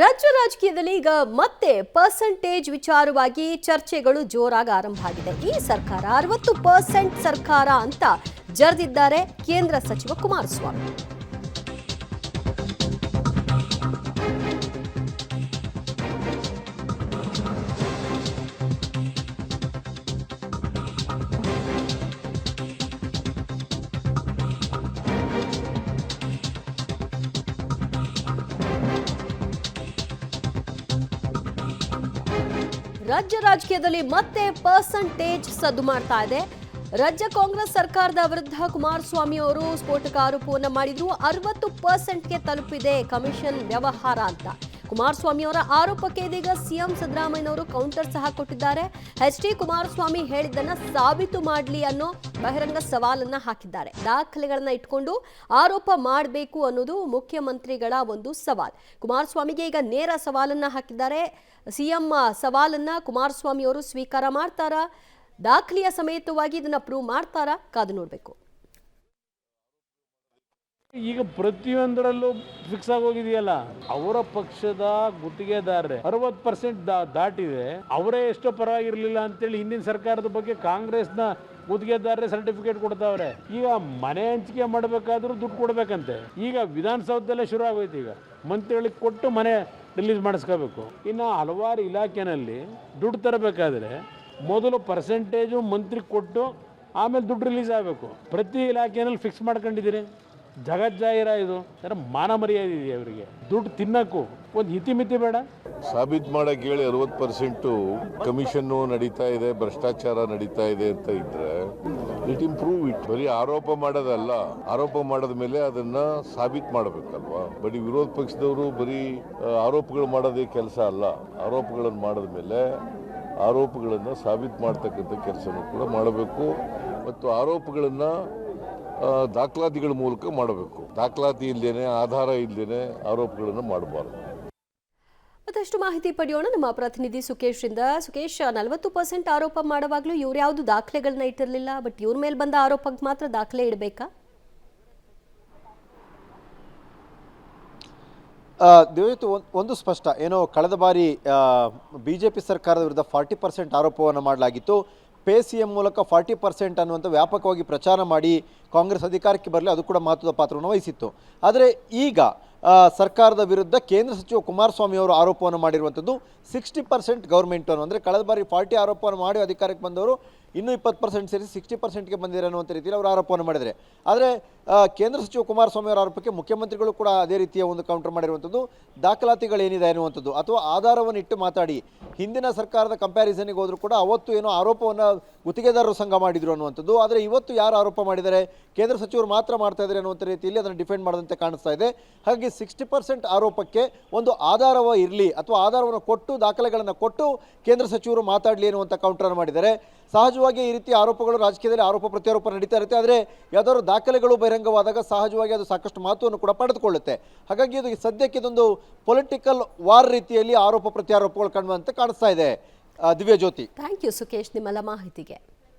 ರಾಜ್ಯ ರಾಜಕೀಯದಲ್ಲಿ ಈಗ ಮತ್ತೆ ಪರ್ಸೆಂಟೇಜ್ ವಿಚಾರವಾಗಿ ಚರ್ಚೆಗಳು ಜೋರಾಗಿ ಆರಂಭ ಆಗಿದೆ. ಈ ಸರ್ಕಾರ 60% ಸರ್ಕಾರ ಅಂತ ಜರೆದಿದ್ದಾರೆ ಕೇಂದ್ರ ಸಚಿವ ಕುಮಾರಸ್ವಾಮಿ. ರಾಜ್ಯ ರಾಜಕೀಯದಲ್ಲಿ ಮತ್ತೆ ಪರ್ಸೆಂಟೇಜ್ ಸದ್ದು ಮಾಡ್ತಾ ಇದೆ. ರಾಜ್ಯ ಕಾಂಗ್ರೆಸ್ ಸರ್ಕಾರದ ವಿರುದ್ಧ ಕುಮಾರಸ್ವಾಮಿ ಅವರು ಸ್ಫೋಟಕ ಆರೋಪವನ್ನು ಮಾಡಿದ್ರು. 60%ಗೆ ತಲುಪಿದೆ ಕಮಿಷನ್ ವ್ಯವಹಾರ ಅಂತ ಕುಮಾರಸ್ವಾಮಿ ಅವರ ಆರೋಪಕ್ಕೆ ಇದೀಗ ಸಿಎಂ ಸಿದ್ದರಾಮಯ್ಯನವರು ಕೌಂಟರ್ ಸಹ ಕೊಟ್ಟಿದ್ದಾರೆ. ಎಚ್.ಡಿ. ಕುಮಾರಸ್ವಾಮಿ ಹೇಳಿದ್ದನ್ನ ಸಾಬೀತು ಮಾಡಲಿ ಅನ್ನೋ ಬಹಿರಂಗ ಸವಾಲನ್ನ ಹಾಕಿದ್ದಾರೆ. ದಾಖಲೆಗಳನ್ನ ಇಟ್ಕೊಂಡು ಆರೋಪ ಮಾಡಬೇಕು ಅನ್ನೋದು ಮುಖ್ಯಮಂತ್ರಿಗಳ ಒಂದು ಸವಾಲ್. ಕುಮಾರಸ್ವಾಮಿಗೆ ಈಗ ನೇರ ಸವಾಲನ್ನ ಹಾಕಿದ್ದಾರೆ. ಸಿಎಂ ಸವಾಲನ್ನ ಕುಮಾರಸ್ವಾಮಿ ಅವರು ಸ್ವೀಕಾರ ಮಾಡ್ತಾರಾ, ದಾಖಲೆಯ ಸಮೇತವಾಗಿ ಇದನ್ನ ಪ್ರೂವ್ ಮಾಡ್ತಾರಾ, ಕಾದು ನೋಡಬೇಕು. ಈಗ ಪ್ರತಿಯೊಂದರಲ್ಲೂ ಫಿಕ್ಸ್ ಆಗೋಗಿದೆಯಲ್ಲ, ಅವರ ಪಕ್ಷದ ಗುತ್ತಿಗೆದಾರರೇ 60% ದಾಟಿದೆ. ಅವರೇ ಎಷ್ಟೋ ಪರವಾಗಿರ್ಲಿಲ್ಲ ಅಂತೇಳಿ ಹಿಂದಿನ ಸರ್ಕಾರದ ಬಗ್ಗೆ ಕಾಂಗ್ರೆಸ್ನ ಗುತ್ತಿಗೆದಾರರೇ ಸರ್ಟಿಫಿಕೇಟ್ ಕೊಡ್ತಾವ್ರೆ. ಈಗ ಮನೆ ಹಂಚಿಕೆ ಮಾಡಬೇಕಾದ್ರೂ ದುಡ್ಡು ಕೊಡ್ಬೇಕಂತೆ. ಈಗ ವಿಧಾನಸೌಧದಲ್ಲೇ ಶುರು ಆಗೋಯ್ತು. ಈಗ ಮಂತ್ರಿಗಳಿಗೆ ಕೊಟ್ಟು ಮನೆ ರಿಲೀಸ್ ಮಾಡಿಸ್ಕೋಬೇಕು. ಇನ್ನು ಹಲವಾರು ಇಲಾಖೆನಲ್ಲಿ ದುಡ್ಡು ತರಬೇಕಾದ್ರೆ ಮೊದಲು ಪರ್ಸೆಂಟೇಜು ಮಂತ್ರಿ ಕೊಟ್ಟು ಆಮೇಲೆ ದುಡ್ಡು ರಿಲೀಸ್ ಆಗಬೇಕು. ಪ್ರತಿ ಇಲಾಖೆಯಲ್ಲಿ ಫಿಕ್ಸ್ ಮಾಡ್ಕೊಂಡಿದ್ದೀರಿ. ಜಗಜ್ಜಾಹಿರ ಇದು. ಮಾನ ಮರ್ಯಾದೆ ಇದೆ ಅವರಿಗೆ. ದುಡ್ಡು ತಿನ್ನಕ್ಕೂ ಒಂದು ಇತಿಮಿತಿ ಬೇಡ. ಸಾಬೀತು ಮಾಡಕ್ಕೆ ಹೇಳಿ 60% ಕಮಿಷನ್ನು ನಡೀತಾ ಇದೆ, ಭ್ರಷ್ಟಾಚಾರ ನಡೀತಾ ಇದೆ ಅಂತ ಇದ್ರೆ ಇಟ್ ಇಂಪ್ರೂವ್ ಇಟ್. ಬರೀ ಆರೋಪ ಮಾಡೋದಲ್ಲ, ಆರೋಪ ಮಾಡಿದ ಮೇಲೆ ಅದನ್ನ ಸಾಬೀತು ಮಾಡಬೇಕಲ್ವಾ. ಬರೀ ವಿರೋಧ ಪಕ್ಷದವರು ಬರೀ ಆರೋಪಗಳು ಮಾಡೋದೇ ಕೆಲಸ ಅಲ್ಲ. ಆರೋಪಗಳನ್ನು ಮಾಡಿದ ಮೇಲೆ ಆರೋಪಗಳನ್ನು ಸಾಬೀತು ಮಾಡ್ತಕ್ಕಂಥ ಕೆಲಸನೂ ಕೂಡ ಮಾಡಬೇಕು. ಮತ್ತು ಆರೋಪಗಳನ್ನು ದಾಖಲಾತಿಗಳ ಮೂಲಕ ಮಾಡಬೇಕು. ದಾಖಲಾತಿ ಇಲ್ಲದೇನೆ, ಆಧಾರ ಇಲ್ಲದೇನೆ ಆರೋಪಗಳನ್ನು ಮಾಡಬಾರದು. ಮತ್ತಷ್ಟು ಮಾಹಿತಿ ಪಡೆಯೋಣ ನಮ್ಮ ಪ್ರತಿನಿಧಿ ಸುಕೇಶ್ರಿಂದ. ಸುಕೇಶ್, 40% ಆರೋಪ ಮಾಡುವಾಗಲೂ ಇವ್ರು ಯಾವುದು ದಾಖಲೆಗಳನ್ನ ಇಟ್ಟಿರಲಿಲ್ಲ, ಬಟ್ ಇವ್ರ ಮೇಲೆ ಬಂದ ಆರೋಪಕ್ಕೆ ಮಾತ್ರ ದಾಖಲೆ ಇಡಬೇಕಾ? ದೇವತ್ತು ಒಂದು ಸ್ಪಷ್ಟ, ಏನೋ ಕಳೆದ ಬಾರಿ ಬಿಜೆಪಿ ಸರ್ಕಾರದ ವಿರುದ್ಧ 40% ಆರೋಪವನ್ನು ಮಾಡಲಾಗಿತ್ತು. ಪೇ ಸಿ ಎಂ ಮೂಲಕ 40% ಅನ್ನುವಂಥ ವ್ಯಾಪಕವಾಗಿ ಪ್ರಚಾರ ಮಾಡಿ ಕಾಂಗ್ರೆಸ್ ಅಧಿಕಾರಕ್ಕೆ ಬರಲಿ, ಅದು ಕೂಡ ಮಹತ್ವದ ಪಾತ್ರವನ್ನು ವಹಿಸಿತ್ತು. ಆದರೆ ಈಗ ಸರ್ಕಾರದ ವಿರುದ್ಧ ಕೇಂದ್ರ ಸಚಿವ ಕುಮಾರಸ್ವಾಮಿ ಅವರು ಆರೋಪವನ್ನು ಮಾಡಿರುವಂಥದ್ದು 60% ಗೌರ್ಮೆಂಟ್ ಅನ್ನು, ಅಂದರೆ ಕಳೆದ ಬಾರಿ 40 ಆರೋಪವನ್ನು ಮಾಡಿ ಅಧಿಕಾರಕ್ಕೆ ಬಂದವರು ಇನ್ನೂ 20% ಸೇರಿಸಿ 60%ಗೆ ಬಂದಿದ್ದಾರೆ ಅನ್ನುವಂಥ ರೀತಿಯಲ್ಲಿ ಅವರು ಆರೋಪವನ್ನು ಮಾಡಿದರೆ. ಆದರೆ ಕೇಂದ್ರ ಸಚಿವ ಕುಮಾರಸ್ವಾಮಿ ಅವರ ಆರೋಪಕ್ಕೆ ಮುಖ್ಯಮಂತ್ರಿಗಳು ಕೂಡ ಅದೇ ರೀತಿಯ ಒಂದು ಕೌಂಟರ್ ಮಾಡಿರುವಂಥದ್ದು. ದಾಖಲಾತಿಗಳೇನಿದೆ ಅನ್ನುವಂಥದ್ದು ಅಥವಾ ಆಧಾರವನ್ನು ಇಟ್ಟು ಮಾತಾಡಿ, ಹಿಂದಿನ ಸರ್ಕಾರದ ಕಂಪ್ಯಾರಿಸನ್ಗೆ ಹೋದರೂ ಕೂಡ ಅವತ್ತು ಏನೋ ಆರೋಪವನ್ನು ಗುತ್ತಿಗೆದಾರರು ಸಂಘ ಮಾಡಿದರು ಅನ್ನುವಂಥದ್ದು. ಆದರೆ ಇವತ್ತು ಯಾರು ಆರೋಪ ಮಾಡಿದ್ದಾರೆ, ಕೇಂದ್ರ ಸಚಿವರು ಮಾತ್ರ ಮಾಡ್ತಾ ಇದ್ದಾರೆ ಅನ್ನುವಂಥ ರೀತಿಯಲ್ಲಿ ಅದನ್ನು ಡಿಫೆಂಡ್ ಮಾಡಿದಂತೆ ಕಾಣಿಸ್ತಾ ಇದೆ. ಹಾಗಾಗಿ 60% ಆರೋಪಕ್ಕೆ ಒಂದು ಆಧಾರವ ಇರಲಿ ಅಥವಾ ಆಧಾರವನ್ನು ಕೊಟ್ಟು ದಾಖಲೆಗಳನ್ನು ಕೊಟ್ಟು ಕೇಂದ್ರ ಸಚಿವರು ಮಾತಾಡಲಿ ಅನ್ನುವಂಥ ಕೌಂಟರ್ ಮಾಡಿದ್ದಾರೆ. ಸಹಜವಾಗಿ ಈ ರೀತಿ ಆರೋಪಗಳು ರಾಜಕೀಯದಲ್ಲಿ ಆರೋಪ ಪ್ರತ್ಯಾರೋಪ ನಡೀತಾ ಇರುತ್ತೆ. ಆದರೆ ಯಾವ್ದಾದ್ರು ದಾಖಲೆಗಳು ಬಹಿರಂಗವಾದಾಗ ಸಹಜವಾಗಿ ಅದು ಸಾಕಷ್ಟು ಮಹತ್ವವನ್ನು ಕೂಡ ಪಡೆದುಕೊಳ್ಳುತ್ತೆ. ಹಾಗಾಗಿ ಇದು ಸದ್ಯಕ್ಕೆ ಇದೊಂದು ಪೊಲಿಟಿಕಲ್ ವಾರ್ ರೀತಿಯಲ್ಲಿ ಆರೋಪ ಪ್ರತ್ಯಾರೋಪಗಳು ಕಾಣುವಂತೆ ಕಾಣಿಸ್ತಾ ಇದೆ. ದಿವ್ಯಜ್ಯೋತಿ, ಥ್ಯಾಂಕ್ ಯು ಸುಕೇಶ್ ನಿಮ್ಮೆಲ್ಲ ಮಾಹಿತಿಗೆ.